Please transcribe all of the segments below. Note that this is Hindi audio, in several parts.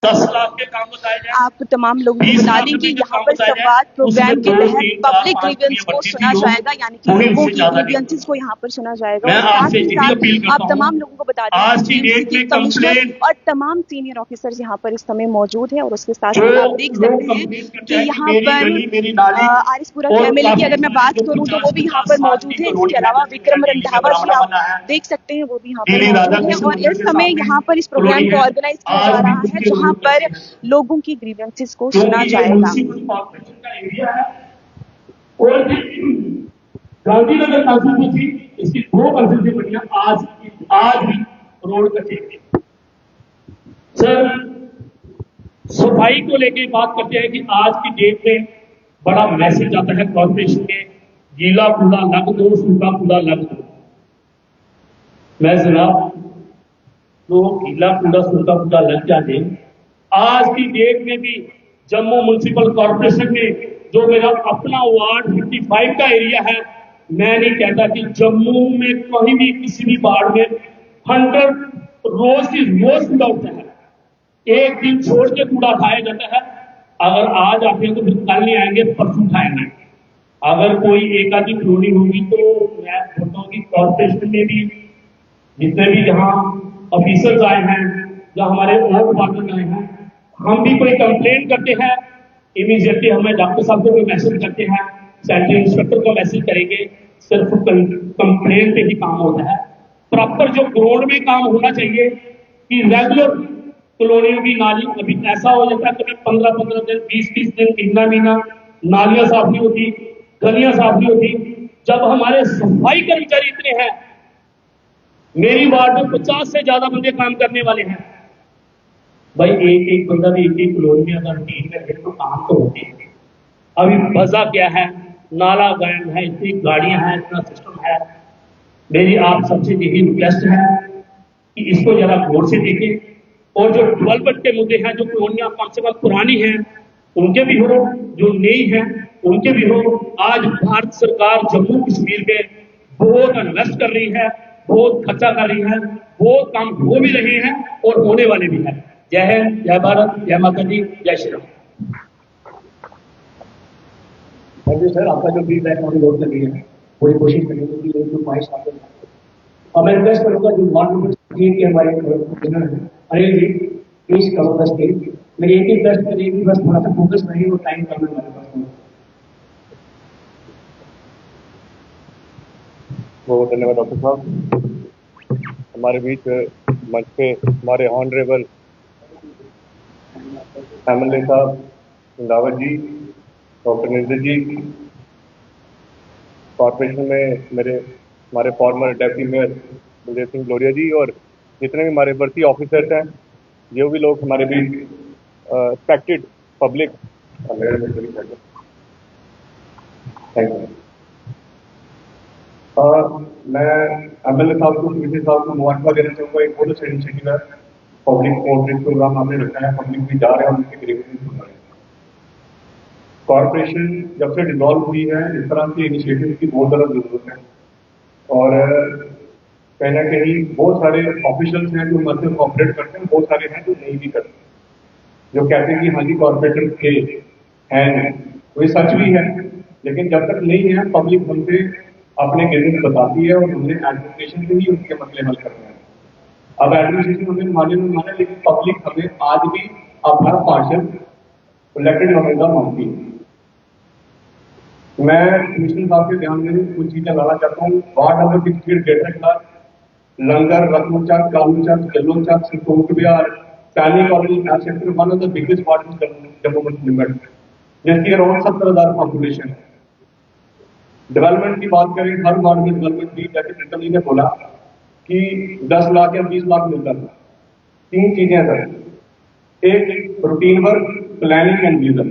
10 लाख के काम बताए जाए, आप तमाम लोगों को बता दें कि यहाँ पर संवाद प्रोग्राम के तहत पब्लिक ग्रीवियंस को सुना जाएगा, यानी कि लोगों की ग्रीवियंसेस को यहाँ पर सुना जाएगा। और साथ ही साथ आप तमाम लोगों को बता दें कि कमिश्नर और तमाम सीनियर ऑफिसर्स यहाँ पर इस समय मौजूद है। और उसके साथ ही आप देख सकते हैं कि यहाँ पर आरिसपुरा के एमएलए की अगर मैं बात करूँ तो वो भी यहाँ पर मौजूद है। इसके अलावा विक्रम रंधावा जी आप देख सकते हैं, वो भी यहाँ पर मौजूद है। और इस समय यहाँ पर इस प्रोग्राम को ऑर्गेनाइज किया जा रहा है, जहाँ पर लोगों की ग्रीवेंसेस को सुना जाएगा। और गांधीनगर कॉन्स्टिट्यूंसी इसकी 2 कॉन्स्टिट्यूंसियां आज भी रोड कटेंगे। सर, सफाई को लेकर बात करते हैं कि आज की डेट में बड़ा मैसेज आता है कॉर्पोरेशन में, गीला कूड़ा अलग दो, सूखा कूड़ा अलग दो। मैं जनाब तो गीला कूड़ा सूखा कूड़ा अलग क्या दें। आज की डेट में भी जम्मू म्युनिसिपल कॉर्पोरेशन में जो मेरा अपना वार्ड 55 का एरिया है, मैं नहीं कहता कि जम्मू में कहीं भी किसी भी वार्ड में 100 रोज की रोज कूड़ा उठता है, एक दिन छोड़ के कूड़ा उठाया जाता है। अगर आज आते हैं तो फिर कल नहीं आएंगे, परसों उठाएंगे। अगर कोई एक आधी कॉलोनी होगी तो मैं बोलता हूँ कि कॉर्पोरेशन में भी जितने भी जहां ऑफिसर्स आए हैं या हमारे और डिपार्टमेंट आए हैं, हम भी कोई कंप्लेंट करते हैं, इमीडिएटली हमें डॉक्टर साहब को कोई मैसेज करते हैं, सैनिटरी इंस्पेक्टर को मैसेज करेंगे। सिर्फ कंप्लेंट पे ही काम होता है। प्रॉपर जो ग्राउंड में काम होना चाहिए कि रेगुलर कॉलोनियों की नाली, अभी ऐसा हो जाता है कभी 15-15 दिन, 20-20 दिन, महीना नालियां साफ नहीं होती, गलियां साफ नहीं होती। जब हमारे सफाई कर्मचारी इतने हैं, मेरी वार्ड में 50 से ज्यादा बंदे काम करने वाले हैं, भाई एक बंदा भी एक कॉलोनी में अगर टीम में है तो काम तो होते हैं। अभी वजह क्या है, नाला गायब है, इतनी गाड़ियां हैं, इतना सिस्टम है। मेरी आप सबसे यही रिक्वेस्ट है कि इसको जरा गौर से देखें। और जो डेवलपमेंट के मुद्दे हैं, जो कॉलोनियां कम से कम पुरानी हैं उनके भी हो, जो नई हैं उनके भी हो। आज भारत सरकार जम्मू कश्मीर में बहुत इन्वेस्ट कर रही है, बहुत खर्चा कर रही है, बहुत काम हो भी रहे हैं और होने वाले भी हैं। जय हिंद, जय भारत, जय माता दी, जय Shri Ram. Thank you sir, आपका जो फीडबैक हमें नोट कर लिया है, पूरी कोशिश करेंगे कि ये जो ख्वाहिश आपको। अब मैं रिक्वेस्ट करूंगा जो वार्ड नंबर 3 के हमारे कमिश्नर हैं, अनिल जी प्लीज करो दस के। मेरी एक ही रिक्वेस्ट करेगी, बस थोड़ा सा फोकस रहिए और टाइम कम है हमारे पास। बहुत धन्यवाद डॉक्टर साहब। हमारे बीच मंच पे हमारे ऑनरेबल एमएलए साहब रंधावा जी, डॉक्टर निर्दय जी, कॉर्पोरेशन में हमारे former deputy mayor Baldev Singh ग्लोरिया जी, और जितने भी हमारे भर्ती ऑफिसर्स हैं, जो भी लोग हमारे बीच एक्सपेक्टेड पब्लिक। Thank you. मैं एमएलए साहब को, कमिश्नर साहब को मुबारकबाद देना चाहूँगा। एक बहुत अच्छा इनिशिएटिव है, पब्लिक आउटरीच प्रोग्राम आपने रखा है, पब्लिक भी जा रहे हैं, उनके ग्रीवेंसेस सुन रहे हैं। कॉर्पोरेशन जब से डिसॉल्व हुई है, इस तरह के इनिशिएटिव की बहुत ज़्यादा जरूरत है। और कहीं ना कहीं बहुत सारे ऑफिशियल्स हैं जो मध्य कॉपरेट करते हैं, बहुत सारे हैं जो नहीं भी करते, जो कहते हैं कि हाँ जी कॉर्पोरेटर थे हैं, तो ये सच भी है। लेकिन जब तक नहीं है, पब्लिक हमसे अपने ग्रीवेंस बताती है और हमने एडमिनिस्ट्रेशन से ही उनके मसले हल करने हैं। अब एडमिनिस्ट्रेशन हमें माने नहीं माने, लेकिन पब्लिक हमें आज भी अपना पार्षद इलेक्टेड नुमाइंदा मानती है। मैं कमिश्नर साहब के ध्यान में कुछ चीजें लाना चाहता हूँ। वार्ड नंबर 68 ग्रेटर क्लास, Langar, Ratnachak, Kaluchak, Yelochak, Santosh Vihar, Saini colony sector 1 of the biggest ward in Jammu Kashmir, जिसकी अराउंड 70,000 पॉपुलेशन है। डेवलपमेंट की बात करें, हर वार्ड में डेवलपमेंट की, जैसे प्रीतम जी ने बोला कि 10 लाख या 20 लाख मिलता है। 3 चीजें सर, एक routine work, planning and vision.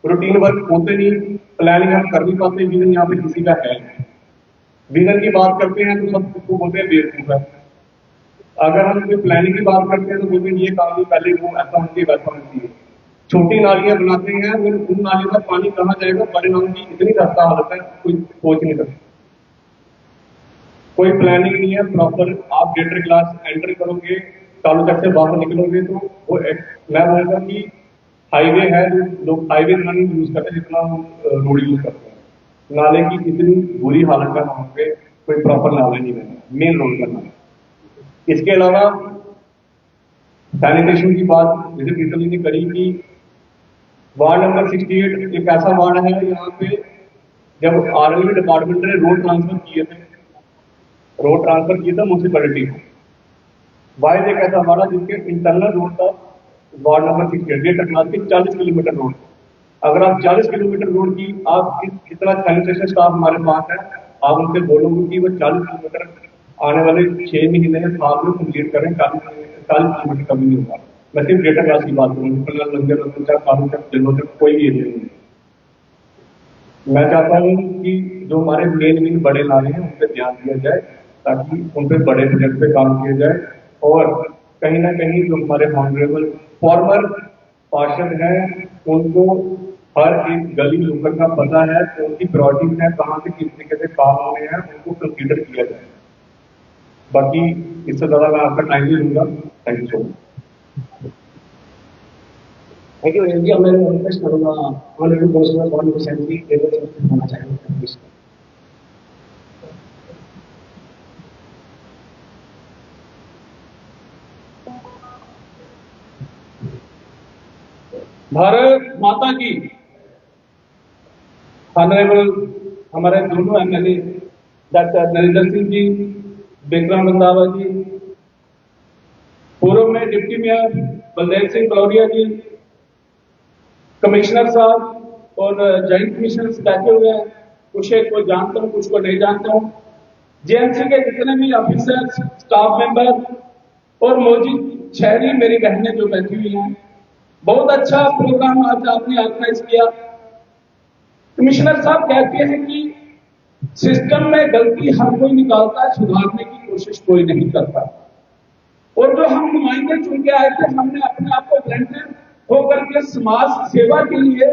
Routine work होते नहीं, प्लानिंग हम कर नहीं पाते, विजन यहाँ पे किसी का है। विजन की बात करते हैं तो सब उसको बोलते हैं बेवकूफ है। अगर हम प्लानिंग की बात करते हैं तो बोलते हैं ये काम नहीं, पहले वो ऐसा होना चाहिए, वैसा होना चाहिए। छोटी नालियां बनाते हैं, फिर उन नालियों का पानी कहाँ जाएगा, परिणाम की इतनी खस्ता हालत है, कोई सोच नहीं सकता। कोई प्लानिंग नहीं है प्रॉपर। आप ग्रेटर क्लास एंटर करोगे, कालू तक से बाहर निकलोगे तो वो मैं बोलूँगा कि हाईवे है, जो लोग हाईवे इतना नहीं यूज करते जितना रोड यूज करते हैं। नाले की इतनी बुरी हालत है वहाँ पे, कोई प्रॉपर नाला नहीं है, मेन रोड का नाला। इसके अलावा सैनिटेशन की बात जैसे इटली ने करी कि वार्ड नंबर 68 एक ऐसा वार्ड है यहाँ पे, जब आरएलबी डिपार्टमेंट ने रोड ट्रांसफर किए थे म्यूनसिपैलिटी को, वाइज एक ऐसा वार्ड जिसके इंटरनल रोड था वार्ड नंबर 68 टकला के 40 किलोमीटर रोड। अगर आप 40 किलोमीटर रोड की आप इतना सैनिटेशन स्टाफ हमारे पास है, आप उनसे बोलोगे कि वो 40 किलोमीटर आने वाले 6 महीने में साल में कंप्लीट करें, 40 किलोमीटर कभी नहीं होगा। मैं सिर्फ ग्रेटर क्लास की बात करूँ, लंगर कानून तक दिनों तक कोई भी एरिया नहीं है। मैं चाहता हूँ कि जो हमारे मेन बड़े नाले हैं उन पर ध्यान दिया जाए, ताकि उन पर बड़े प्रोजेक्ट पे काम किया जाए। और कहीं ना कहीं जो हमारे ऑनरेबल फॉर्मर पार्षद हैं, उनको हर एक गली नुक्कड़ का पता है, तो उनकी प्रायोरिटीज है, कहाँ से किस तरीके से काम हो रहे हैं, उनको कंसीडर किया जाए। बाकी इससे ज्यादा मैं आपका टाइम नहीं लूंगा। Thank you so much. Thank you जी। मैं रिक्वेस्ट करूंगा honourable councillor for assembly table से होना चाहिए। भारत माता की। ऑनरेबल हमारे दोनों एमएलए डॉक्टर नरेंद्र सिंह जी, विक्रम रंधावा जी, पूर्व में डिप्टी मेयर बलदेव सिंह कलौरिया जी, कमिश्नर साहब और जॉइंट कमिश्नर बैठे हुए हैं। कुछ एक को जानता हूँ, कुछ को नहीं जानता हूँ। जेएमसी के जितने भी ऑफिसर, स्टाफ मेंबर और मौजूद शहरी मेरी बहनें जो बैठी हुई हैं, बहुत अच्छा प्रोग्राम आज आपने ऑर्गेनाइज किया। कमिश्नर साहब कहते हैं कि सिस्टम में गलती हर कोई निकालता है, सुधारने की कोशिश कोई नहीं करता। और जो हम नुमाइंदे चुन के आए थे, हमने अपने आप को वॉलंटियर होकर के समाज सेवा के लिए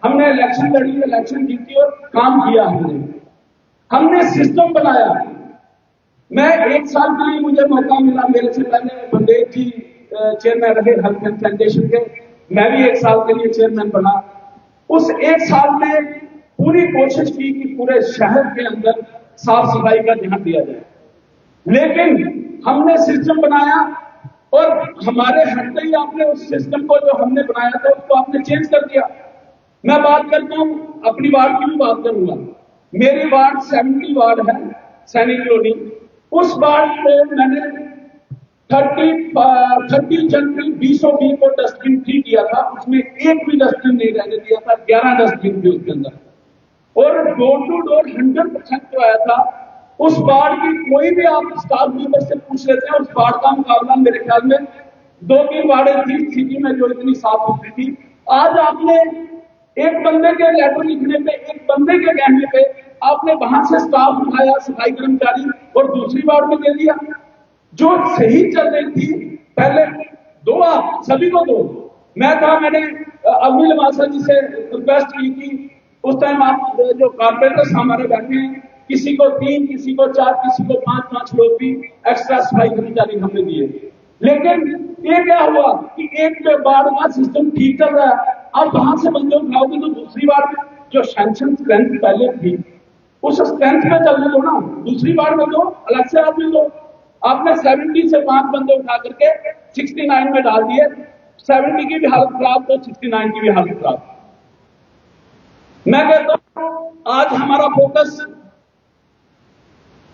हमने इलेक्शन लड़ी, इलेक्शन जीती और काम किया। हमने सिस्टम बनाया। मैं 1 साल के लिए मुझे मौका मिला, मेरे से पहले बलदेव जी चेयरमैन रहे हेल्थ फाउंडेशन के, मैं भी 1 साल के लिए चेयरमैन बना। उस 1 साल में पूरी कोशिश की कि पूरे शहर के अंदर साफ सफाई का ध्यान दिया जाए, लेकिन हमने सिस्टम बनाया और हमारे हटते ही आपने उस सिस्टम को जो हमने बनाया था उसको आपने चेंज कर दिया। मैं बात करता हूं, अपनी वार्ड की भी बात करूंगा। मेरी वार्ड 70 वार्ड है, सैनिक कॉलोनी। उस वार्ड में मैंने 30 जनवरी 2020 को डस्टबिन फ्री किया था। उसमें एक भी डस्टबिन नहीं रहने दिया था, 11 डस्टबिन थे उसके अंदर। और डोर टू डोर 100% जो आया था। उस वार्ड की कोई भी आप स्टाफ मेंबर से पूछ लेते हैं, उस वार्ड का मुकाबला मेरे ख्याल में 2-3 वार्डें थी सिटी में जो इतनी साफ सुथरी थी। आज आपने एक बंदे के लेटर लिखने पे, एक बंदे के कहने पे आपने वहां से स्टाफ उठाया, सफाई कर्मचारी, और दूसरी वार्ड में दे दिया। जो सही चल रही थी पहले दो, आप सभी को दो। मैंने अब्दुल मासा जी से रिक्वेस्ट की थी, उस टाइम आप जो कारपोरेटर्स हमारे बैठे हैं, किसी को 3, किसी को 4, किसी को 5 लोग भी एक्स्ट्रा सफाई कर्मचारी हमने दिए। लेकिन ये क्या हुआ कि एक वार्ड का सिस्टम ठीक चल रहा है, अब वहां से बंदे उठाओगे तो दूसरी वार्ड में जो सैंक्शन स्ट्रेंथ पहले थी उस स्ट्रेंथ में चलने दो ना, दूसरी वार्ड में दो, अलग से आदमी दो। आपने 70 से 5 बंदे उठा करके 69 में डाल दिए। 70 की भी हालत खराब तो 69 की भी हालत खराब। मैं कहता हूं आज हमारा फोकस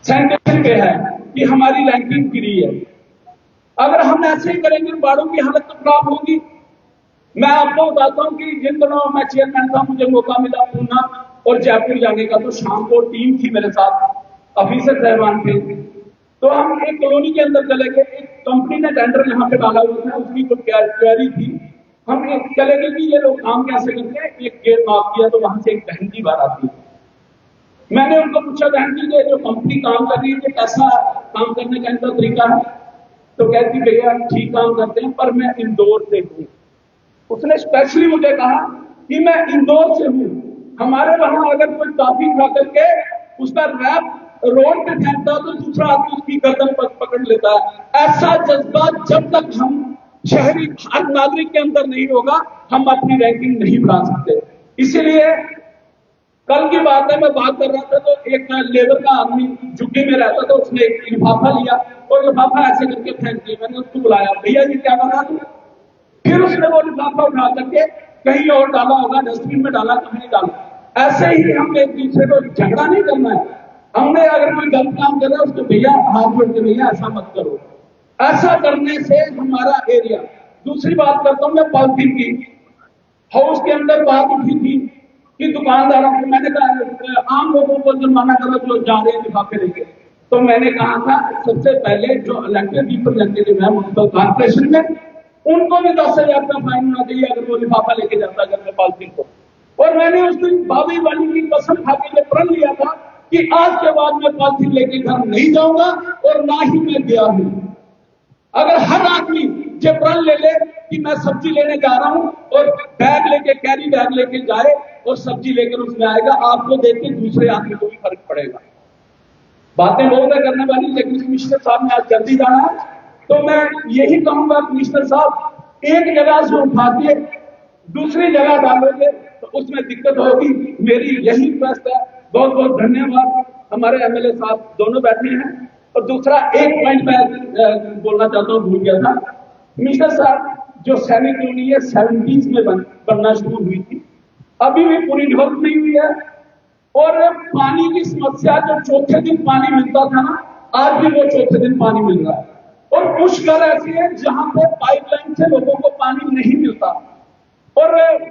सैनिटेशन पे है कि हमारी रैंकिंग गिरी है। अगर हम ऐसे ही करेंगे वार्डों की हालत तो खराब होगी। मैं आपको बताता हूं कि जिन दिनों मैं चेयरमैन था, मुझे मौका मिला पूना और जयपुर जाने का, तो शाम को टीम थी मेरे साथ, ऑफिसर साहबान थे। तो हम एक कॉलोनी के अंदर चले गए। एक कंपनी ने टेंडर यहाँ पे डाला हुआ था, उसकी कोई क्वेरी थी। हम चले गए कि ये लोग काम कैसे करते हैं। एक गेट माफ किया तो वहां से एक बहन की बात आती है। मैंने उनको पूछा, बहन जी ये जो कंपनी काम कर रही है, कैसा काम करने का इनका तरीका है? तो कहती भैया ठीक काम करते हैं, पर मैं इंदौर से हूँ। उसने स्पेशली मुझे कहा कि मैं इंदौर से हूँ, हमारे वहां अगर कोई टॉफी खा करके उसका रैप रोड पे फेंकता तो दूसरा आदमी उसकी गर्दन पकड़ लेता है। ऐसा जज्बा जब तक हम शहरी हर नागरिक के अंदर नहीं होगा, हम अपनी रैंकिंग नहीं बढ़ा सकते। इसीलिए कल की बात है, मैं बात कर रहा था तो एक लेबर का आदमी झुग्गी में रहता था, उसने एक लिफाफा लिया और लिफाफा ऐसे करके फेंक दिया। मैंने उसको बुलाया, भैया ये क्या कर रहा तू? फिर उसने वो लिफाफा उठा करके कहीं और डाला होगा, डस्टबिन में डाला, कहीं डाला। ऐसे ही हम एक दूसरे को झगड़ा नहीं करना है। हमने अगर कोई गलत काम कर रहा है उसको भैया हाथ जोड़ के, भैया ऐसा मत करो। ऐसा करने से हमारा एरिया। दूसरी बात करता हूं मैं पॉलिथीन की। हाउस के अंदर बात उठी थी कि दुकानदारों को मैंने कहा आम लोगों को जुर्माना करो जो जा रहे हैं लिफाफे लेके। तो मैंने कहा था सबसे पहले जो इलेक्टेड रिप्रेजेंटेटिव है म्युनिसिपल कॉर्पोरेशन में, उनको भी 10,000 का फाइन होना चाहिए अगर वो लिफाफा लेके जाता घर में पॉलिथीन को। और मैंने उस दिन बाबी वाली की कसम खा के प्रण लिया था कि आज के बाद मैं पॉलिथीन लेके घर नहीं जाऊंगा और ना ही मैं गया हूं। अगर हर आदमी ये प्रण ले ले कि मैं सब्जी लेने जा रहा हूं और बैग लेके, कैरी बैग लेके जाए और सब्जी लेकर उसमें आएगा, आपको देख के दूसरे आदमी को भी फर्क पड़ेगा। बातें बहुत है करने वाली, लेकिन कमिश्नर साहब ने आज जल्दी जाना है, तो मैं यही कहूंगा कमिश्नर साहब, एक जगह से उठा के दूसरी जगह डालोगे तो उसमें दिक्कत होगी। मेरी यही रिक्वेस्ट है। बहुत बहुत धन्यवाद। हमारे एमएलए साहब दोनों बैठे हैं। और दूसरा एक पॉइंट मैं बोलना चाहता हूं, भूल गया था। कमिश्नर साहब, जो सैनिक कॉलोनी है 70s में बनना शुरू हुई थी, अभी भी पूरी डेवलप नहीं हुई है। और पानी की समस्या, जो चौथे दिन पानी मिलता था ना, आज भी वो चौथे दिन पानी मिल रहा है। और कुछ घर ऐसे हैं जहां पे पाइपलाइन से लोगों को पानी नहीं मिलता और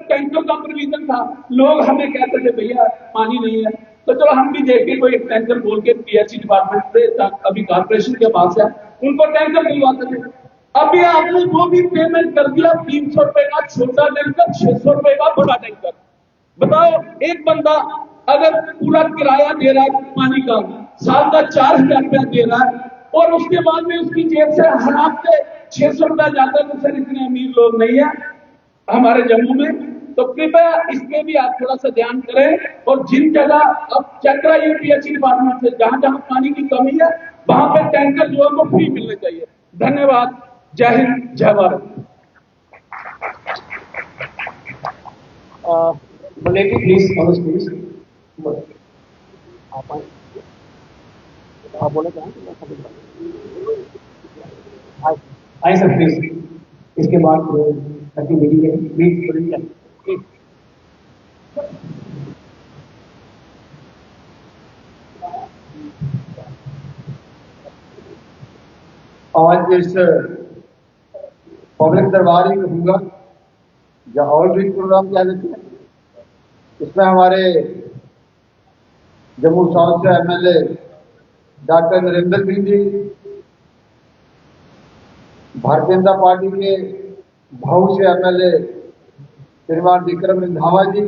टैंकर का प्रोविजन था। लोग हमें कहते थे भैया पानी नहीं है, तो चलो हम भी देखें कोई एक टैंकर बोल के पीएचई डिपार्टमेंट से, अभी कॉर्पोरेशन के पास है, उनको टैंकर दिलवाते थे। अभी आपने वो भी पेमेंट कर दिया, 300 रुपए का छोटा टैंकर, 600 रुपए का बड़ा टैंकर। बताओ, एक बंदा अगर पूरा किराया दे रहा है पानी का, साल का 4,000 रुपया दे रहा है और उसके बाद में उसकी जेब से हर हफ्ते 600 रुपया जाता है, तो सर इतने अमीर लोग नहीं है हमारे जम्मू में। तो कृपया इस पे भी आप थोड़ा सा ध्यान करें। और जिन जगह अब चेक कराइए पीएचई डिपार्टमेंट से, जहां जहां पानी की कमी है वहां पे टैंकर जो है वो फ्री मिलने चाहिए। धन्यवाद। जय हिंद, जय Bharat. Maleki, please, on the please. आप बोले क्या? आइए सर प्लीज। इसके बाद अपनी मीटिंग है, प्लीज। आज इस पब्लिक दरबार ही कहूँगा या और भी प्रोग्राम कह देते हैं, इसमें हमारे जम्मू साउथ से एमएलए डॉक्टर नरेंद्र सिंह जी, भारतीय जनता पार्टी के भाऊ से एमएलए श्रीमान विक्रम रंधावा जी,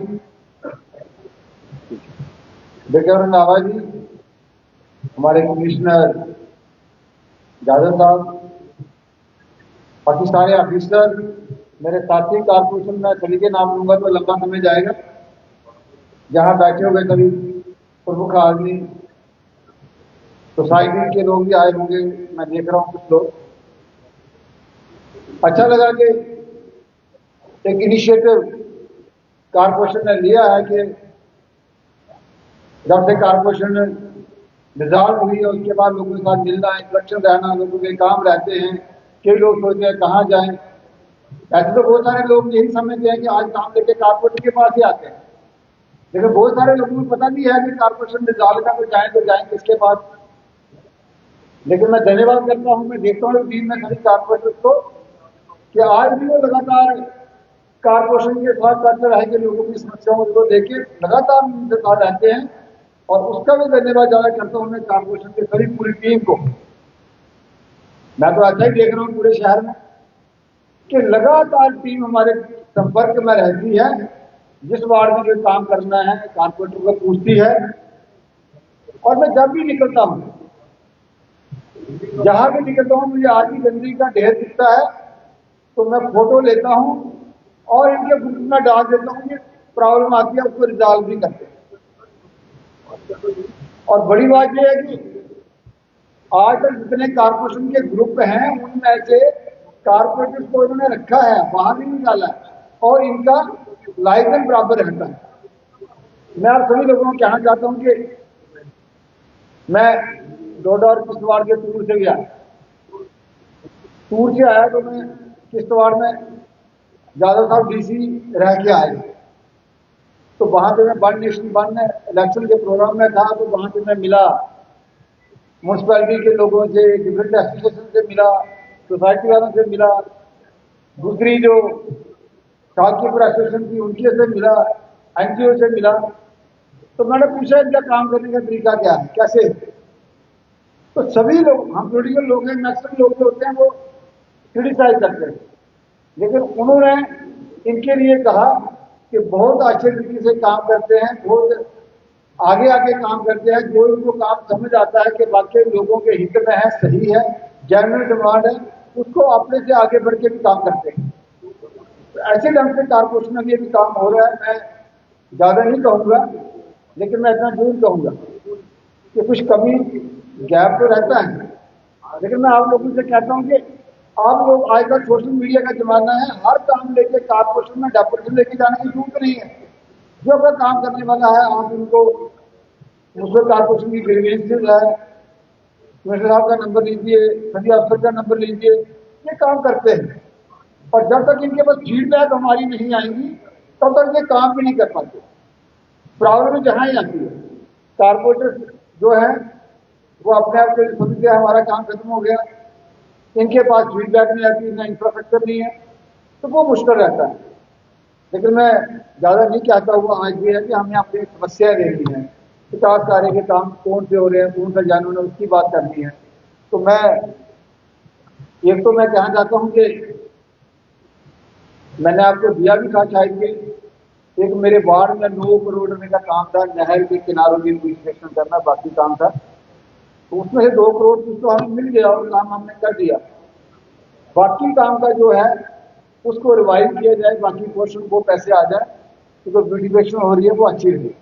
हमारे कमिश्नर यादव साहब, बाकी सारे ऑफिसर, मेरे साथी कारपोरेशन में सभी के नाम लूंगा तो लंबा समय जाएगा। यहाँ बैठे हुए सभी प्रमुख आदमी, सोसाइटी के लोग भी आए होंगे, मैं देख रहा हूँ कुछ लोग। अच्छा लगा कि एक इनिशिएटिव कारपोरेशन ने लिया है कि जब से कारपोरेशन डिजॉल्व हुई है उसके बाद लोगों के साथ मिलना, इंटरेक्शन रहना, लोगों के काम रहते हैं। कई लोग सोचते हैं कहाँ जाएं। ऐसे तो बहुत सारे लोग यही समझते हैं कि आज काम लेके कारपोरेशन के पास ही आते हैं, लेकिन बहुत सारे लोगों को पता नहीं है कि कारपोरेशन डिजॉल्व का तो जाएं किसके पास। लेकिन मैं धन्यवाद करता हूँ, मैं देखता हूँ टीम में सभी कारपोरेटर को कि आज भी वो लगातार कारपोरेशन के साथ करते रहे कि लोगों की समस्याओं को देखे लगातार उनके साथ रहते हैं। और उसका भी धन्यवाद ज्यादा करता हूँ मैं कारपोरेशन की सभी पूरी टीम को। मैं तो ऐसा ही देख रहा हूँ पूरे शहर में कि लगातार टीम हमारे संपर्क में रहती है। जिस वार्ड में जो काम करना है कारपोरेटर को पूछती है। और मैं जब भी निकलता हूँ, जहां भी निकलता हूँ, मुझे आज भी गंदगी का ढेर दिखता है तो मैं फोटो लेता हूँ और इनके ग्रुप में डाल देता हूँ कि प्रॉब्लम आती है उसको रिजॉल्व भी करते हैं। और बड़ी बात यह है कि आज तक जितने कारपोरेशन के ग्रुप हैं उनमें से कारपोरेटर्स को इन्होंने रखा है, बाहर नहीं निकाला है, और इनका लाइसेंस बराबर रहता है। मैं आप सभी लोगों को कहना चाहता हूं कि मैं डोडा और किश्तवाड़ के टूर से गया, टूर से आया तो मैं किश्तवाड़ में जादव साहब डीसी रह के आए, तो वहां पे मैं वन नेशन वन इलेक्शन के प्रोग्राम में था, तो वहां पे मैं मिला म्यूनसिपैलिटी के लोगों से, डिफरेंट एसोसिएशन से मिला, सोसाइटी वालों से मिला, दूसरी जो शॉपकीपर एसोसिएशन थी उनके से मिला, एनजीओ से मिला। तो मैंने पूछा इनका काम करने का तरीका क्या है, कैसे? तो सभी लोग, हम पोलिटिकल लोग हैं, मैक्सिमम लोग जो होते हैं वो क्रिटिसाइज करते हैं, लेकिन उन्होंने इनके लिए कहा कि बहुत अच्छे तरीके से काम करते हैं, बहुत आगे आगे काम करते हैं, जो इनको काम समझ आता है कि वाकई लोगों के हित में है, सही है, जेन्युइन डिमांड है, उसको अपने से आगे बढ़ के भी काम करते हैं। तो ऐसे ढंग से कारपोरेशन में भी काम हो रहा है। मैं ज्यादा नहीं कहूँगा, लेकिन मैं इतना जरूर कहूँगा कि कुछ कमी गैप तो रहता है, लेकिन मैं आप लोगों से कहता हूँ कि आप लोग आजकल सोशल मीडिया का जमाना है, हर काम लेके कारपोरेशन में डेपुटेशन लेके जाने की जरूरत नहीं है। जो अगर काम करने वाला है आप उनको मुझसे कारपोरेशन की ग्रीवेंसेस है, कमिश्नर साहब का नंबर लीजिए, सभी अफसर का नंबर लीजिए, ये काम करते हैं। और जब तक इनके पास फीडबैक हमारी नहीं आएंगी तब तक ये काम भी नहीं कर पाते। प्रॉब्लम जहाँ ही आती है, कारपोरेटर जो है वो अपने आप को समझते हैं हमारा काम खत्म हो गया, इनके पास फीडबैक नहीं आती, ना इंफ्रास्ट्रक्चर नहीं है, तो वो मुश्किल रहता है। लेकिन मैं ज़्यादा नहीं कहता हुआ आज भी है कि हमें अपनी समस्याएं देखनी है, विकास कार्य के काम कौन से हो रहे हैं, कौन सा जानून है, उसकी बात करनी है। तो मैं एक तो मैं कहना चाहता हूँ कि मैंने आपको दिया भी था शायद कि एक मेरे वार्ड में 9 करोड़ रुपए का काम था, नहर के किनारों की रिक्वेस्टेशन करना, बाकी काम था, तो उसमें से 2 करोड़ कुछ तो हमें मिल गया और काम हमने कर दिया। बाकी काम का जो है उसको रिवाइव किया जाए, बाकी पोर्शन को पैसे आ जाए, तो ब्यूटिफिकेशन हो रही है वो अच्छी रही।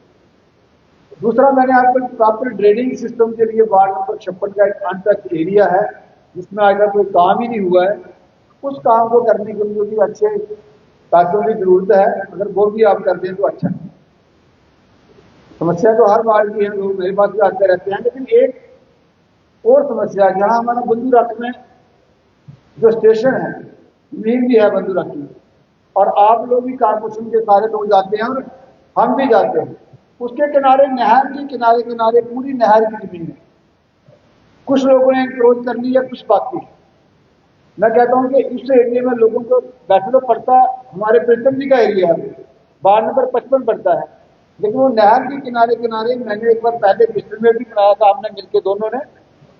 दूसरा, मैंने आपको प्रॉपर ड्रेनिंग सिस्टम के लिए वार्ड नंबर 56 का एक अनटच एरिया है जिसमें आगे कोई काम ही नहीं हुआ है, उस काम को करने के लिए भी अच्छे पैसों की जरूरत है। अगर वो भी आप कर दें तो अच्छा है। समस्या तो हर वार्ड की है, लोग मेरे पास भी आते रहते हैं, लेकिन एक और समस्या, जहाँ हमारा बंधुराख में जो स्टेशन है, मीन भी है बंधुराख की, और आप लोग भी कारपोरेशन के सारे लोग जाते हैं और हम भी जाते हैं, उसके किनारे नहर के किनारे किनारे पूरी नहर की जमीन है, कुछ लोगों ने इंक्रोच कर ली है, कुछ बाकी है। मैं कहता हूं कि इस एरिया में लोगों को वैसे तो पड़ता हमारे प्रीतम जी का एरिया है, वार्ड नंबर 55 पड़ता है, लेकिन वो नहर के किनारे किनारे, मैंने एक बार पहले पिछले में भी बनाया था, हमने मिलकर दोनों ने,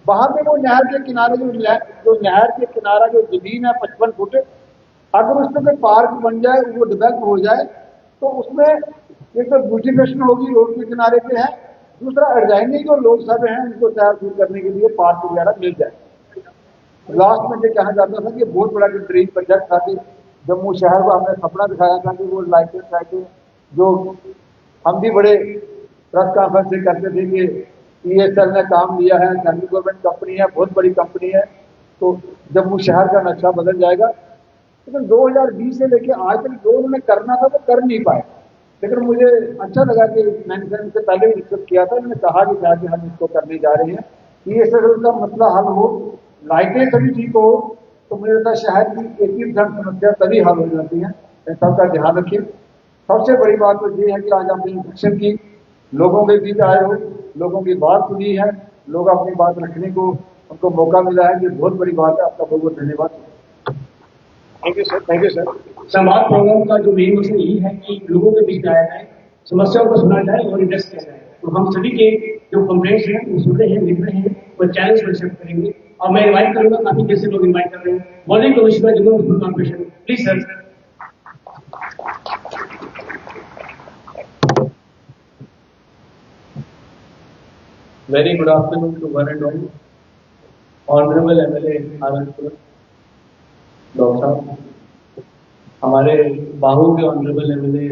वहां पे वो नहर के किनारे जो नहर के किनारा जो जमीन है 55 फुट, अगर उसमें कोई पार्क बन जाए, वो डेवलप हो जाए, तो उसमें एक तो ब्यूटिफिकेशन होगी, रोड के किनारे पे है, दूसरा एडजाइनिंग जो लोग सब हैं उनको तैयार करने के लिए पार्क वगैरह मिल जाए। लास्ट में ये कहना चाहता था कि बहुत बड़ा ड्रीम प्रोजेक्ट था कि जम्मू शहर को हमने सपना दिखाया था कि वो लाइटें जो हम भी बड़े प्रेस कॉन्फ्रेंस से करते थे कि ESL ने काम लिया है, सेंट्रल गवर्नमेंट कंपनी है, बहुत बड़ी कंपनी है, तो जम्मू शहर का नक्शा बदल जाएगा। लेकिन 2020 से लेके आज तक जो उन्होंने करना था वो कर नहीं पाए। लेकिन मुझे अच्छा लगा कि मैंने इनसे पहले भी डिस्कस किया था, इन्होंने कहा भी था कि हम इसको करने जा रहे हैं, ESL का मसला हल हो, लाइटें सभी ठीक हो, तो मुझे लगता है शहर की 80% समस्या तभी हल हो जाती है। सबका ध्यान रखिए। सबसे बड़ी बात तो ये है कि आज आपने इलेक्शन की, लोगों के बीच आए हो, लोगों की बात सुनी है, लोग अपनी बात रखने को उनको मौका मिला है, ये बहुत बड़ी बात है। आपका बहुत बहुत धन्यवाद। Thank you sir, thank you sir. संवाद प्रोग्राम का जो मेन मकसद यही है कि लोगों के बीच आया जाए, समस्याओं को सुना जाए और एड्रेस किया जाए। तो हम सभी के जो कंप्लेंट्स हैं वो सुन रहे हैं, लिख रहे हैं, वो चैलेंज पर एक्सेप्ट करेंगे। और मैं इन्वाइट करूंगा, काफी देर से लोग इन्वाइट कर रहे हैं, morning commissioner Jammu municipal corporation, please sir. Very good afternoon to one and all. Honorable MLA Anandpur doctor साहब, हमारे बाहू के ऑनरेबल MLA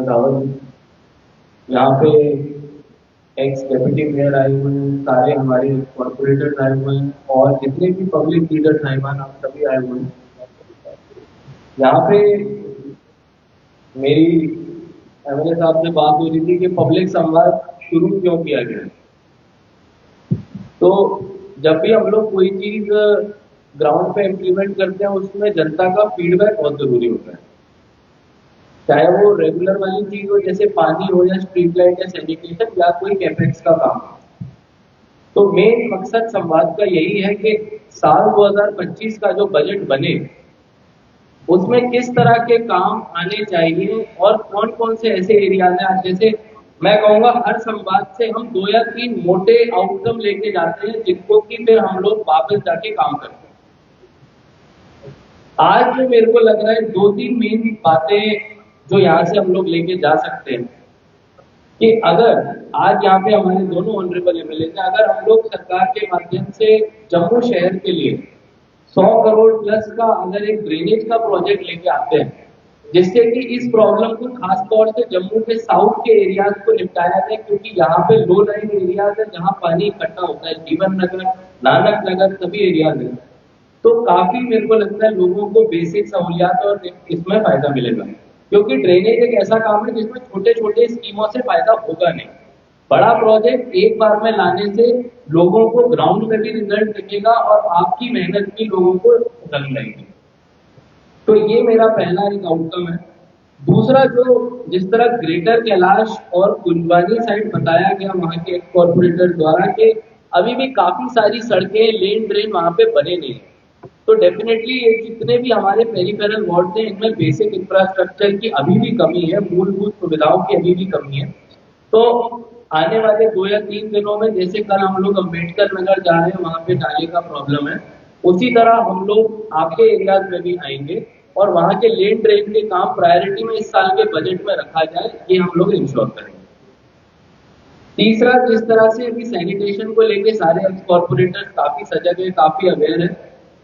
रावत, यहाँ पे एक्स डेप्यूटी मेयर आए हुए हैं, सारे हमारे कॉर्पोरेटर आए हुए हैं और जितने भी पब्लिक लीडर्स आए हुए हैं, आप सभी आए हुए हैं। यहाँ पे मेरी एमएलए साहब से बात हो रही थी कि पब्लिक संवाद शुरू क्यों किया गया। तो जब भी हम लोग कोई चीज ग्राउंड पे इम्प्लीमेंट करते हैं उसमें जनता का फीडबैक बहुत जरूरी होता है, चाहे वो रेगुलर वाली चीज हो जैसे पानी हो या स्ट्रीट लाइट या सैनिटेशन या कोई कैपेक्स का काम हो। तो मेन मकसद संवाद का यही है कि साल 2025 का जो बजट बने उसमें किस तरह के काम आने चाहिए और कौन कौन से ऐसे एरियाज हैं। जैसे मैं कहूंगा हर संवाद से हम 2 या 3 मोटे आउटकम लेके जाते हैं जिनको कि फिर हम लोग वापस जाके काम करते हैं। आज जो मेरे को लग रहा है 2-3 मेन बातें जो यहाँ से हम लोग लेके जा सकते हैं कि अगर आज यहाँ पे हमारे दोनों ऑनरेबल एमएलए हैं, अगर हम लोग सरकार के माध्यम से जम्मू शहर के लिए 100 करोड़ प्लस का अगर एक ड्रेनेज का प्रोजेक्ट लेके आते हैं जिससे कि इस प्रॉब्लम को खास तौर से जम्मू के साउथ के एरियाज को निपटाया जाए, क्योंकि यहाँ पे लो लाइन एरियाज है जहाँ पानी इकट्ठा होता है, जीवन नगर, नानक नगर सभी एरियाज है। तो काफी मेरे को लगता है लोगों को बेसिक सहूलियात और इसमें फायदा मिलेगा, क्योंकि ड्रेनेज एक ऐसा काम है जिसमें छोटे छोटे स्कीमों से फायदा होगा नहीं। बड़ा प्रोजेक्ट एक बार में लाने से लोगों को ग्राउंड में भी रिजल्ट दिखेगा और आपकी मेहनत भी लोगों को रंग लाएगी। तो ये मेरा पहला एक आउटकम है। दूसरा, जो जिस तरह ग्रेटर कैलाश और कुंजवानी साइड बताया गया वहां के कॉर्पोरेटर द्वारा के अभी भी काफी सारी सड़कें, लेन, ड्रेन वहां पे बने नहीं है। तो डेफिनेटली ये जितने भी हमारे पेरिफेरल वार्ड हैं इनमें बेसिक इंफ्रास्ट्रक्चर की अभी भी कमी है, मूलभूत सुविधाओं की अभी भी कमी है। तो आने वाले 2 या 3 दिनों में, जैसे कल हम लोग अम्बेडकर नगर जा रहे हैं वहां पे नाले का प्रॉब्लम है, उसी तरह हम लोग आपके एरियाज में भी आएंगे और वहां के लेन ड्रेन के काम प्रायोरिटी में इस साल के बजट में रखा जाए, ये हम लोग इंश्योर करेंगे। तीसरा, जिस तरह से अभी सैनिटेशन को लेके सारे एक्स कॉर्पोरेटर्स काफी सजग है, काफी अवेयर है,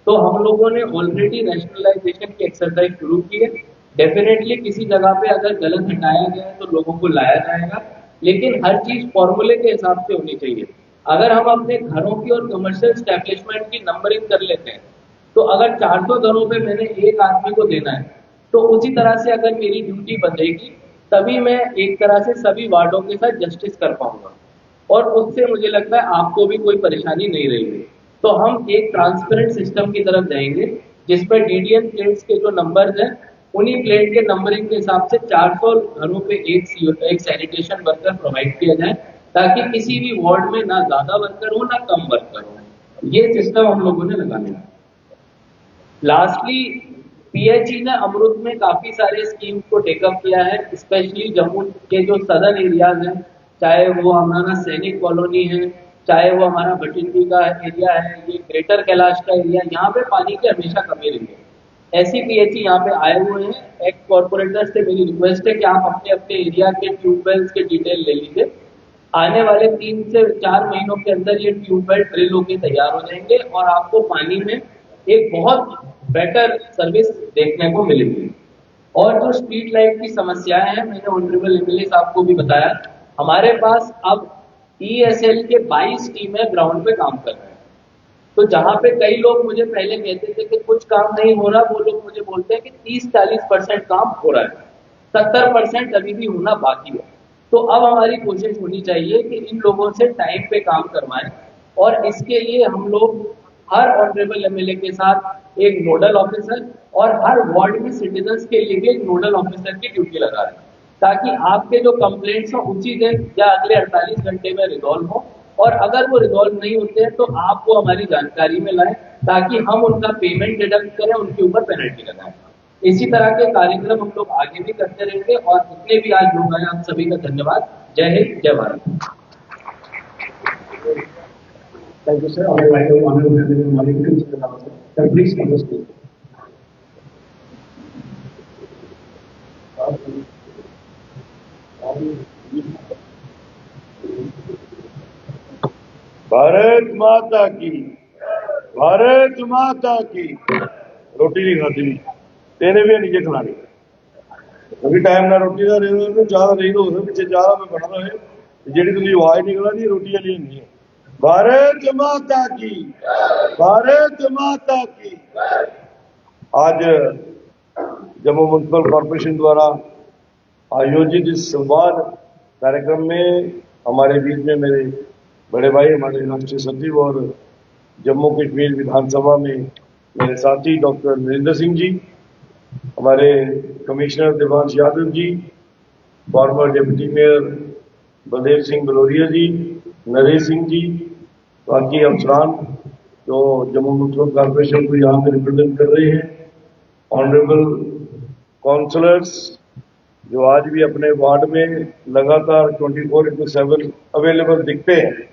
तो हम लोगों ने ऑलरेडी रैशनलाइजेशन की एक्सरसाइज शुरू की है। डेफिनेटली किसी जगह पे अगर गलत हटाया गया है तो लोगों को लाया जाएगा, लेकिन हर चीज फॉर्मूले के हिसाब से होनी चाहिए। अगर हम अपने घरों की और कमर्शियल स्टैब्लिशमेंट की नंबरिंग कर लेते हैं तो अगर 400 घरों पे मैंने एक आदमी को देना है तो उसी तरह से अगर मेरी ड्यूटी बंधेगी तभी मैं एक तरह से सभी वार्डों के साथ जस्टिस कर पाऊंगा और उससे मुझे लगता है आपको भी कोई परेशानी नहीं रहेगी। तो हम एक ट्रांसपेरेंट सिस्टम की तरफ जाएंगे जिसपे डीडीएन प्लेट्स के जो नंबर्स हैं उन्हीं प्लेट के नंबरिंग के हिसाब से 400 घरों पे एक सैनिटेशन वर्कर प्रोवाइड किया जाए, ताकि किसी भी वार्ड में ना ज्यादा वर्कर हो ना कम वर्कर हो। ये सिस्टम हम लोगों ने लगाने है। लास्टली, पीएचई ने अमृत में काफी सारे स्कीम को टेकअप किया है, स्पेशली जम्मू के जो सदर्न एरियाज हैं, चाहे वो हमारा सैनिक कॉलोनी है, चाहे वो हमारा भटिंडी का एरिया है, ये ग्रेटर कैलाश का एरिया, यहाँ पे पानी की हमेशा कमी रही है। ऐसी पीएचई यहाँ पे आए हुए हैं। एक्स कॉर्पोरेटर से मेरी रिक्वेस्ट है कि आप अपने अपने एरिया के ट्यूबवेल्स के डिटेल ले लीजिए। आने वाले 3 से 4 महीनों के अंदर ये ट्यूबवेल ड्रिल होकर तैयार हो जाएंगे और आपको पानी में एक बहुत बेटर सर्विस देखने को मिलेगी। और जो स्ट्रीट लाइट की समस्याएं हैं, मैंने ऑनरेबल एमएलए साहब को भी बताया, हमारे पास अब ईएसएल के 22 टीमें ग्राउंड पे काम कर रहे हैं। तो जहां पे कई लोग मुझे पहले कहते थे कि कुछ काम नहीं हो रहा, वो लोग मुझे बोलते हैं कि 30-40% काम हो रहा है, 70% अभी भी होना बाकी है। तो अब हमारी कोशिश होनी चाहिए कि इन लोगों से टाइम पे काम करवाएं और इसके लिए हम लोग हर ऑनरेबल एमएलए के साथ एक नोडल ऑफिसर और हर वार्ड में सिटीजन्स के लिए भी एक नोडल ऑफिसर की ड्यूटी लगा रहे हैं, ताकि आपके जो कंप्लेंट्स हो उसी दिन या अगले 48 घंटे में रिजॉल्व हो, और अगर वो रिजॉल्व नहीं होते हैं तो आप वो हमारी जानकारी में लाएं ताकि हम उनका पेमेंट डिडक्ट करें, उनके ऊपर पेनल्टी लगाएं। इसी तरह के कार्यक्रम हम लोग आगे भी करते रहेंगे। और जितने भी आज लोग आए, आप सभी का धन्यवाद। जय हिंद, जय Bharat. Thank you, sir. I would like to honor the Malikan sir. Please come to speak. Bharat माता की, भारत माता की। रोटी नहीं खाती भी तेने भी नीचे खिलानी, अभी टाइम ना रोटी का ज्यादा नहीं तो पीछे ज्यादा में बना रहे जी तुम आवाज निकला नहीं रोटी वाली नहीं है। भारत माता की, भारत माता की। आज जम्मू म्युनिसिपल कॉरपोरेशन द्वारा आयोजित इस संवाद कार्यक्रम में हमारे बीच में मेरे बड़े भाई, हमारे राष्ट्रीय सचिव और जम्मू कश्मीर विधानसभा में मेरे साथी डॉक्टर नरेंद्र सिंह जी, हमारे commissioner Devansh Yadav ji, former deputy mayor Baldev Singh Baloria ji, Naresh Singh ji, बाकी अफसरान जो जम्मू म्युनिसिपल कॉरपोरेशन को यहाँ पे रिप्रेजेंट कर रहे हैं, ऑनरेबल काउंसलर्स जो आज भी अपने वार्ड में लगातार 24/7 अवेलेबल दिखते हैं,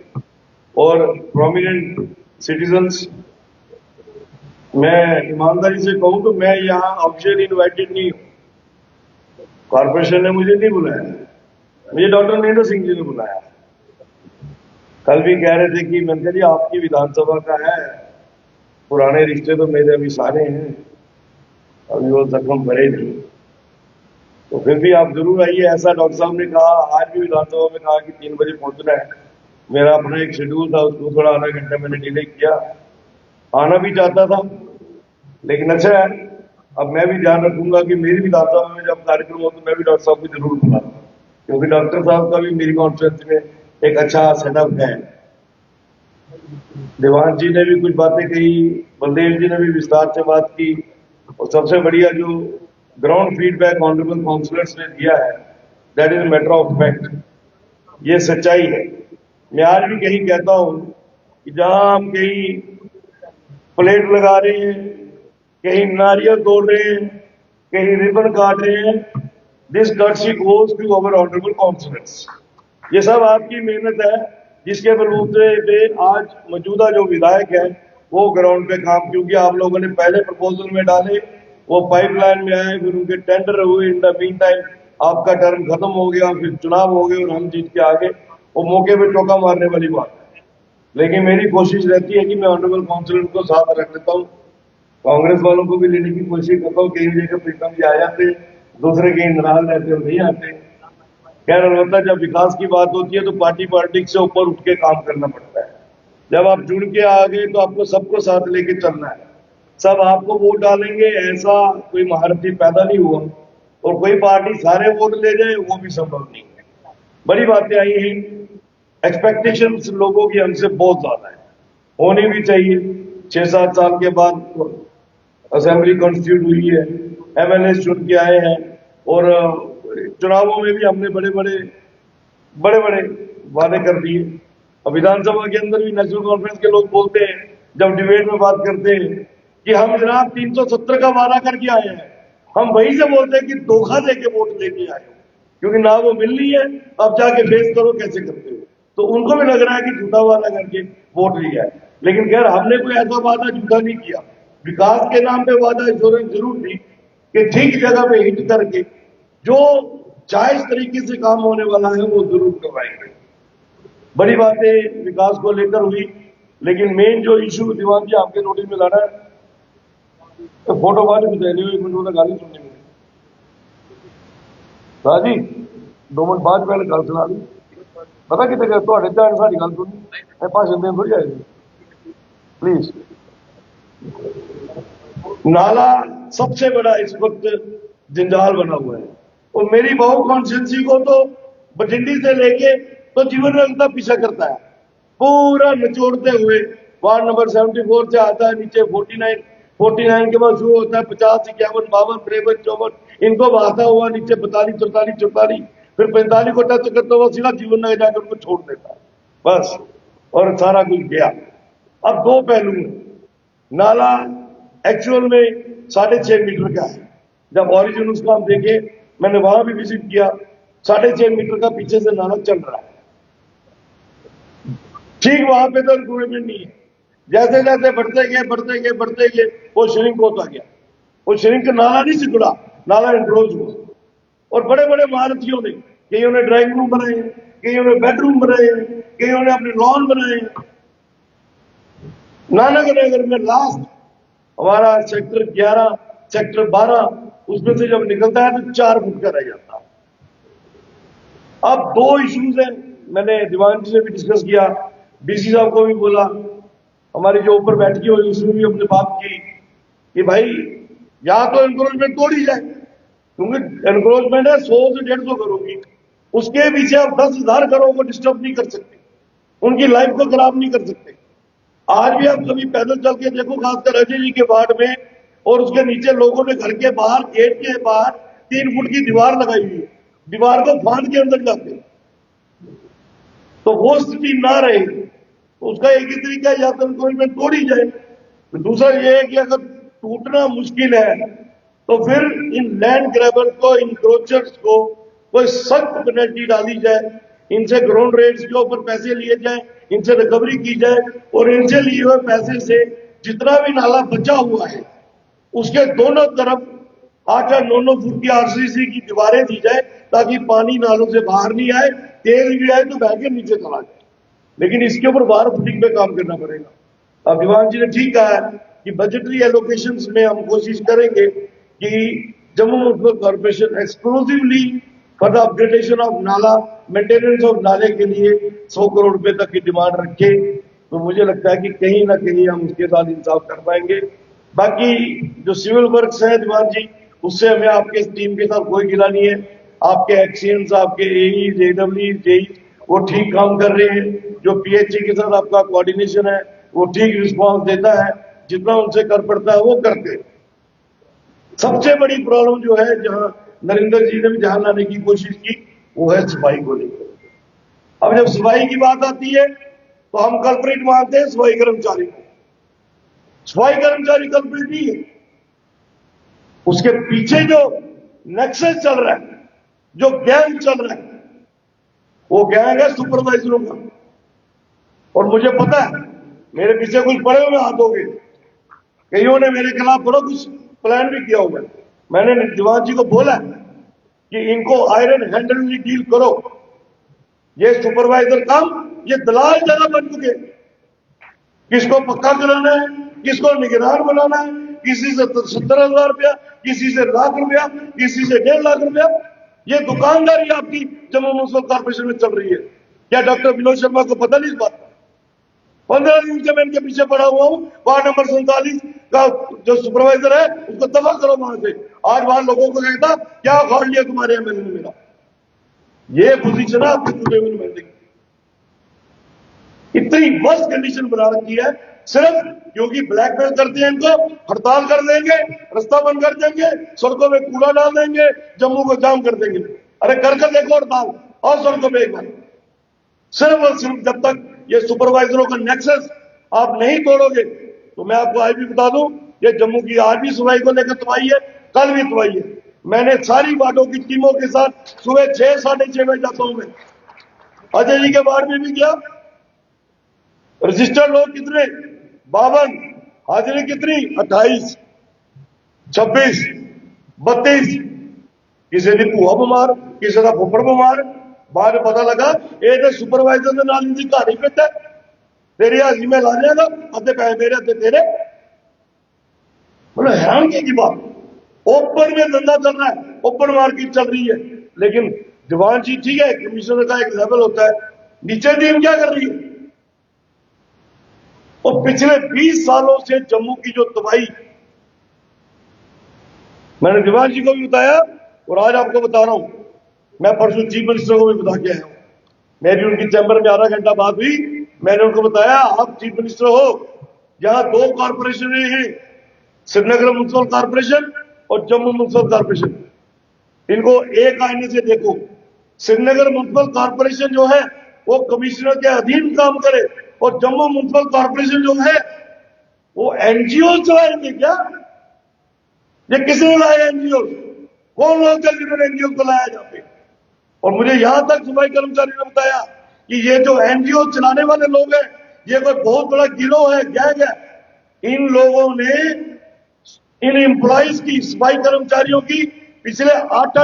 और प्रोमिनेंट सिटीजन्स। मैं ईमानदारी से कहूं तो मैं यहाँ ऑफिशियली इन्वाइटेड नहीं हूँ, कॉरपोरेशन ने मुझे नहीं बुलाया, मुझे डॉक्टर नरेंद्र सिंह जी ने बुलाया। कल भी कह रहे थे कि मैंने कहा आपकी विधानसभा का है, पुराने रिश्ते तो मेरे अभी सारे हैं, अभी वो जख्म भरे नहीं, तो फिर भी आप जरूर आइए। ऐसा डॉक्टर साहब ने कहा, आज भी विधानसभा में कहा कि 3 बजे पहुंचना है। मेरा अपना एक शेड्यूल था, उसको थोड़ा आधा घंटा मैंने डिले किया। आना भी चाहता था, लेकिन अच्छा है, अब मैं भी ध्यान रखूंगा कि मेरी विधानसभा में जब कार्यक्रम हो तो मैं भी डॉक्टर साहब को जरूर बुलाऊंगा, क्योंकि डॉक्टर साहब का भी मेरी कॉन्फ्रेंस में एक अच्छा सेटअप है। देवांश जी ने भी कुछ बातें कही, बलदेव जी ने भी विस्तार से बात की, और सबसे बढ़िया जो ग्राउंड फीडबैक ऑनरेबल काउंसलर्स ने दिया है, that is matter of fact, ये सच्चाई है। मैं आज भी कहीं कहता हूं कि जहां हम कहीं प्लेट लगा रहे हैं, कहीं नारियल तोड़ रहे हैं, कहीं रिबन काट रहे हैं, this courtesy goes to our honourable councillors. ये सब आपकी मेहनत है, जिसके बलबूते पे आज मौजूदा जो विधायक है वो ग्राउंड पे काम, क्योंकि आप लोगों ने पहले प्रपोजल में डाले, वो पाइपलाइन में आए, फिर उनके टेंडर हुए, इन द मीन टाइम आपका टर्म खत्म हो गया, फिर चुनाव हो गए और हम जीत के आगे, वो मौके पे टोका मारने वाली बात है। लेकिन मेरी कोशिश रहती है कि मैं ऑनरेबल काउंसलर को साथ रख लेता हूँ, कांग्रेस वालों को भी लेने की कोशिश करता हूँ। कई जगह प्रीतम जी आ जाते, दूसरे कहीं नाराज रहते और नहीं आते। खैर, अलबत्ता जब विकास की बात होती है तो पार्टी पॉलिटिक्स से ऊपर उठ के काम करना पड़ता है। जब आप जुड़ के आ गए तो आपको सबको साथ लेके चलना है, सब आपको वोट डालेंगे, ऐसा कोई महारथी पैदा नहीं हुआ, और कोई पार्टी सारे वोट ले जाए वो भी संभव नहीं है। बड़ी बातें आई हैं, एक्सपेक्टेशंस लोगों की हमसे बहुत ज्यादा है, होनी भी चाहिए। 6-7 साल के बाद असेंबली कॉन्स्टिट्यूट हुई है, एमएलए चुन के आए हैं, और चुनावों में भी हमने बड़े बड़े वादे कर दिए। और विधानसभा के अंदर भी नेशनल कॉन्फ्रेंस के लोग बोलते हैं, जब डिबेट में बात करते हैं, कि हम जनाब 370 का वादा करके आए हैं। हम वहीं से बोलते हैं कि धोखा देके वोट लेके आए हो, क्योंकि ना वो मिल रही है, अब जाके फेस करो कैसे करते हो। तो उनको भी लग रहा है कि झूठा वादा करके वोट लिया है, लेकिन खैर हमने कोई ऐसा वादा झूठा नहीं किया। विकास के नाम पे वादा इंश्योरेंस जरूर थी कि ठीक जगह पे हिट करके जो जायज तरीके से काम होने वाला है वो जरूर करवाएंगे। बड़ी बातें विकास को लेकर हुई, लेकिन मेन जो इशू दीवान जी आपके नोटिस में लाना है, तो फोटो बाद भी दे एक मिनट गाली सुनने में राजी 2 मिनट बाद पहले गल सुना दी, पता कितने ध्यान सारी गल सुनी, भाषण देने थोड़ी आएगी। प्लीज, नाला सबसे बड़ा इस वक्त जंजाल बना हुआ है, और मेरी बहु कॉन्स्टिट्यूंसी को तो बठिंडी से लेके तो जीवन रंग तक पीछा करता है, पूरा निचोड़ते हुए वार्ड नंबर 74 से आता है नीचे 49 के बाद शुरू होता है 50, 51, 52, 53, 54, इनको बहाता हुआ नीचे 42, 43, 44, फिर 45 को टच करता हुआ सीधा जीवन नगर जाकर उनको छोड़ देता है, बस, और सारा कुछ गया। अब 2 पहलू है, नाला एक्चुअल में 6.5 मीटर का है। जब ओरिजिन उसका हम देखे, मैंने वहां भी विजिट किया, 6.5 मीटर का पीछे से नाला चल रहा है। ठीक वहां पे तो इंप्रूवमेंट नहीं है, जैसे जैसे बढ़ते गए वो श्रिंक होता गया। वो श्रिंक नाला नहीं सिकुड़ा, नाला इंक्रोच हुआ, और बड़े बड़े महारथियों ने, कईयों ने ड्राइंग रूम बनाए, कईयों ने बेडरूम बनाए, कईयों ने अपने लॉन बनाए। नानकनगर में लास्ट हमारा सेक्टर 11, सेक्टर 12, उसमें से जब निकलता है तो 4 फुट का रह जाता है। अब 2 इश्यूज हैं, मैंने दीवान जी से भी डिस्कस किया, डीसी साहब को भी बोला, हमारी जो ऊपर बैठकी हुई उसमें भी अपने बात की कि भाई या तो इंक्रोचमेंट तोड़ी जाए, क्योंकि एनक्रोचमेंट है 100 से 150 करोड़ की, उसके पीछे आप 10,000 करोड़ को डिस्टर्ब नहीं कर सकते, उनकी लाइफ को खराब नहीं कर सकते। आज भी आप कभी पैदल चल के देखो, खासकर अजय जी के वार्ड में, और उसके नीचे लोगों ने घर के बाहर, गेट के बाहर 3 फुट की दीवार लगाई हुई है, दीवार को फांद के अंदर जाते। तो वो स्थिति ना रहे तो उसका एक ही तरीका है, या तो एनक्रोचमेंट तोड़ी जाए। दूसरा ये है कि अगर टूटना मुश्किल है तो फिर इन लैंड ग्रैबर्स को, इंक्रोचर्स को कोई सख्त पेनल्टी डाली जाए, इनसे ग्राउंड रेट्स के ऊपर पैसे लिए जाए, इनसे रिकवरी की जाए, और इनसे लिए हुए पैसे से जितना भी नाला बचा हुआ है उसके दोनों तरफ 8-9 फुट की आरसीसी की दीवारें दी जाए, ताकि पानी नालों से बाहर नहीं आए, तेज भी आए तो बह के नीचे चला जाए। लेकिन इसके ऊपर वाटर फुटिंग पे काम करना पड़ेगा। अब दीवान जी ने ठीक कहा है कि बजटरी एलोकेशंस में हम कोशिश करेंगे कि Jammu municipal corporation exclusively for the upgradation of नाला, मेंटेनेंस ऑफ नाले के लिए 100 करोड़ रुपए तक की डिमांड रखे, तो मुझे लगता है कि कहीं ना कहीं हम उसके साथ इंसाफ कर पाएंगे। बाकी जो सिविल वर्क्स है दीवान जी, उससे हमें आपके टीम के साथ कोई गिला नहीं है। आपके एक्सीएंस, आपके एई, जेडब्ल्यू, जेई वो ठीक काम कर रहे हैं। जो पीएचई के साथ आपका कोऑर्डिनेशन है वो ठीक रिस्पांस देता है, जितना उनसे कर पड़ता है वो करते हैं। सबसे बड़ी प्रॉब्लम जो है, जहां नरेंद्र जी ने भी ध्यान लाने की कोशिश की, वो है सफाई को लेकर। अब जब सफाई की बात आती है तो हम कल्प्रिट मानते हैं सफाई कर्मचारी को। सफाई कर्मचारी कल्प्रिट नहीं है, उसके पीछे जो नेक्सस चल रहा है, जो गैंग चल रहा है, वो गैंग है सुपरवाइजरों का। और मुझे पता है मेरे पीछे कुछ पड़े हुए हाथ होंगे, कईयों ने मेरे खिलाफ बड़ा कुछ प्लान भी किया हुआ है। मैंने दीवान जी को बोला कि इनको आयरन हैंडली डील करो। ये सुपरवाइजर काम, ये दलाल जगह बन चुके, किसको पक्का कराना है, किसको निगरान बनाना है, किसी से 70,000 रुपया, किसी से लाख रुपया, किसी से 1.5 लाख रुपया। ये दुकानदारी आपकी जम्मू म्युनिसिपल कॉर्पोरेशन में चल रही है। क्या डॉक्टर विनोद शर्मा को पता नहीं इस बात? 15 दिन से मैं इनके पीछे पड़ा हुआ हूं। वार्ड नंबर 47 का जो सुपरवाइजर है उसको दफा करो वहां से। आज वहां लोगों को कहता क्या उखाड़ लिया तुम्हारे एमएलए ने मेरा। ये पोजीशन है आपकी टूटे हुए नुमाइंदे की। इतनी वर्स्ट कंडीशन बना रखी है सिर्फ क्योंकि ब्लैकमेल करते हैं इनको। हड़ताल कर देंगे, रास्ता बंद कर देंगे, सड़कों में कूड़ा डाल देंगे, जम्मू को जाम कर देंगे। अरे कर देखो हड़ताल और सड़कों पे एक बार। सिर्फ और सिर्फ जब तक ये सुपरवाइजरों का नेक्सस आप नहीं तोड़ोगे, तो मैं आपको आज भी बता दूं, ये जम्मू की आज भी सफाई को लेकर तबाही है, कल भी तबाही है। मैंने सारी वार्डों की टीमों के साथ सुबह 6, 6:30 बजे जाता हूं। मैं अजय जी के वार्ड में भी गया। रजिस्टर्ड लोग कितने? 52, हाजिरी कितनी? 28, 26, 32। किसी ने पुआ बीमार, किसी का फुफड़ बीमार। बाद में पता लगा ये तो सुपरवाइजर ने नाल दी कहानी पे तेरी हाजिरी में ला जाएगा, अद्धे पैसे मेरे अद्धे तेरे। मतलब हैरान की बात। ओपन में धंधा चल रहा है, ओपन मार्केट चल रही है। लेकिन दीवान जी ठीक है, कमिश्नर का एक लेवल होता है, नीचे टीम क्या कर रही है? और पिछले 20 सालों से जम्मू की जो तबाही, मैंने दीवान जी को भी बताया और आज आपको बता रहा हूं। मैं परसों चीफ मिनिस्टर को भी बता के आया हूं। मेरी उनकी चैम्बर में आधा घंटा बात हुई। मैंने उनको बताया आप चीफ मिनिस्टर हो, यहां 2 कॉर्पोरेशन हैं, श्रीनगर म्युनिसिपल कॉर्पोरेशन और जम्मू म्युनिसिपल कॉर्पोरेशन। इनको एक आईने से देखो। श्रीनगर म्युनिसिपल कॉर्पोरेशन जो है वो कमिश्नर के अधीन काम करे, और जम्मू म्युनिसिपल कॉर्पोरेशन जो है वो एनजीओ चलाएंगे। क्या ये किसने लाया एनजीओ? कौन लोग थे जिन्होंने एनजीओ को लाया यहाँ पे? और मुझे यहां तक सफाई कर्मचारी ने बताया कि ये जो एनजीओ चलाने वाले लोग हैं, ये कोई बहुत बड़ा गिरोह है, गैंग है। इन लोगों ने इन एम्प्लॉइज की, सफाई कर्मचारियों की पिछले 8